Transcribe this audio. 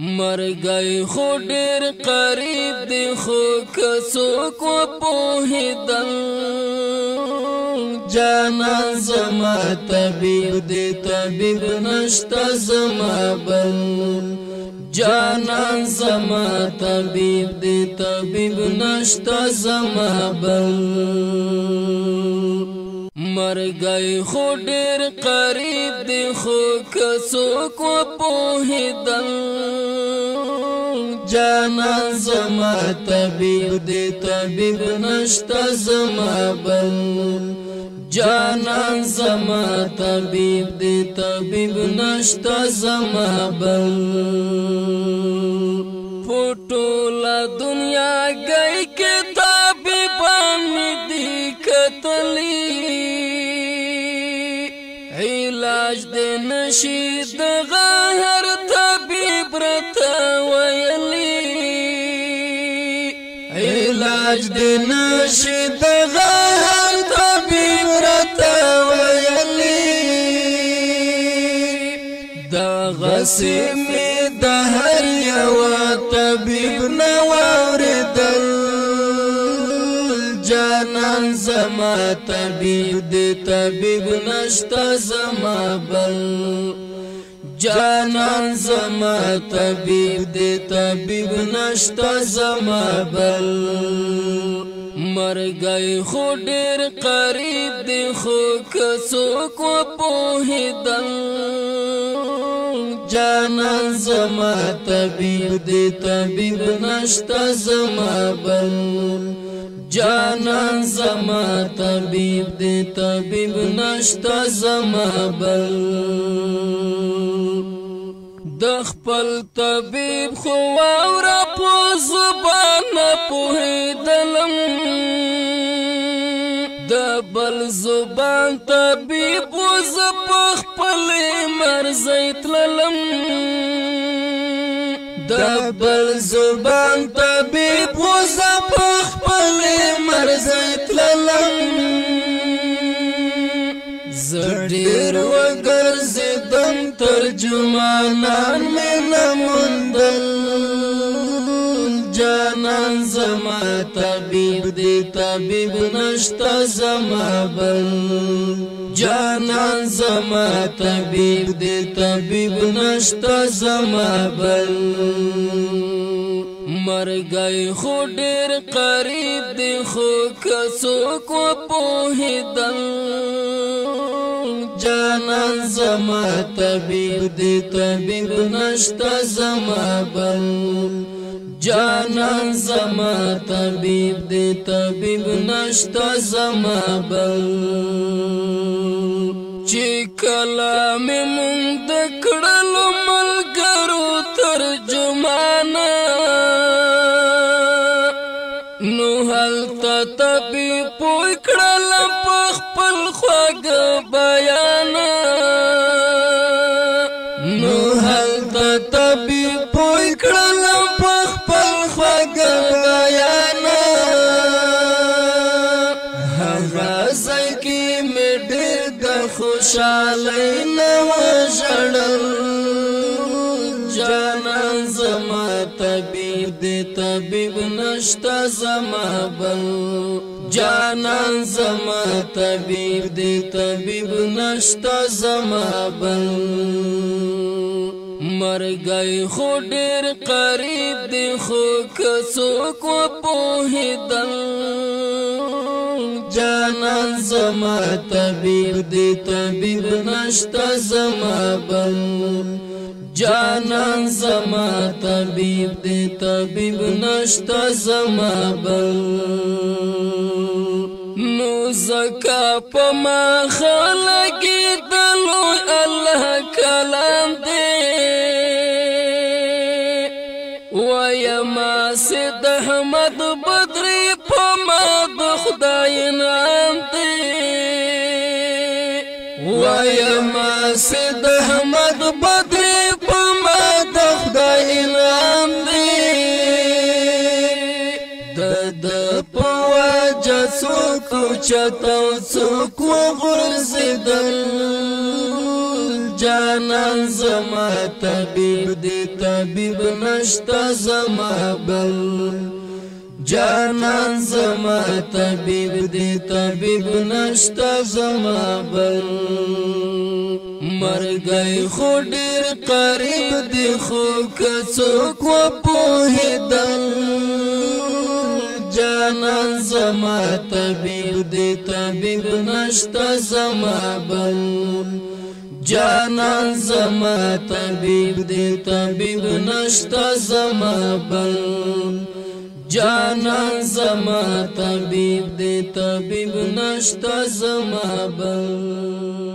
مرګي خو ډېر قریب دی خو کڅوک پوهیدل جانان زما طبيب دی طبيب نشتا زما بل جانان زما طبيب دی طبيب نشتا زما بل مرګي خو ډېر قریب دی خو کڅوک پوهیدل جانان زما طبيب دی طبيب نشتا زما بل جانان زما طبيب دی طبيب نشتا زما بل پټولا دنیا گئی کتابی باندې دی کتلی علاج دې نشي دغه هر طبيب رته ویلی علاج دې نشي دغه هر طبيب رته ویلی دغه سیمې د هر یو طبيب نه واوریدل جانان زما طبيب دی طبيب نشتا زما بل جانان زما طبيب دی طبيب نشتا زما بل مرګي خو ډېر قریب دی خو کڅوک پوهیدل جانان زما طبيب دی طبيب نشتا زما بل جانان زما طبيب دی طبيب نشتا زما بل د خپل طبيب خو اورا په زبان پوهیدلم د بل زبان طبيب ز په خپل مرزي تللم د بل زبان طبيب ز په خپل مرزي تللم زړیر وګرځیدم ترجمانان مې نموندل جانان زما طبيب دی طبيب نشتا زما بل جانان زما طبيب دی طبيب نشتا زما بل مرګي خو ډېر قریب دی خو کڅوک پوهیدل جانان زما طبيب دی طبيب نشتا زما بل جانان زما طبيب دی طبيب نشتا زما بل چې کلام مونږ د کړلو ملګرو ترجمانه نو هلته طبيب پوه کړل په خپل خواږ بیان نو هلته طبيب پوه کړل په خپل خواږ بیان هغه ځای کې مې ډېر د خوشحالۍ نه وژړل جانان زما طبيب دی طبيب نشتا زما بل جانان زما طبيب دی طبيب نشتا زما بل مرګي خو ډېر قریب دی خو کڅوک پوهیدل جانان زما طبيب دی طبيب نشتا زما بل جانان زما طبيب دی طبيب نشتا زما بل نو زکا پما خلقی دلو الله کلام دی ویما سید احمد بدری پما د خدای نام دی ویما سید احمد بدری پما د خدای نام دی د پواجه څوک چتاو څوک غرزیدل جانان زما طبیب دی طبیب نشتا زما بل جانان زما طبیب دی طبیب نشتا زما بل مرګي خو ډیر قریب دی خو کڅوک و پوهیدل جانان زما طبیب دی طبیب نشتا زما بل جانان زما طبیب دی طبیب نشتا زما بل جانان زما طبیب دی طبیب نشتا زما بل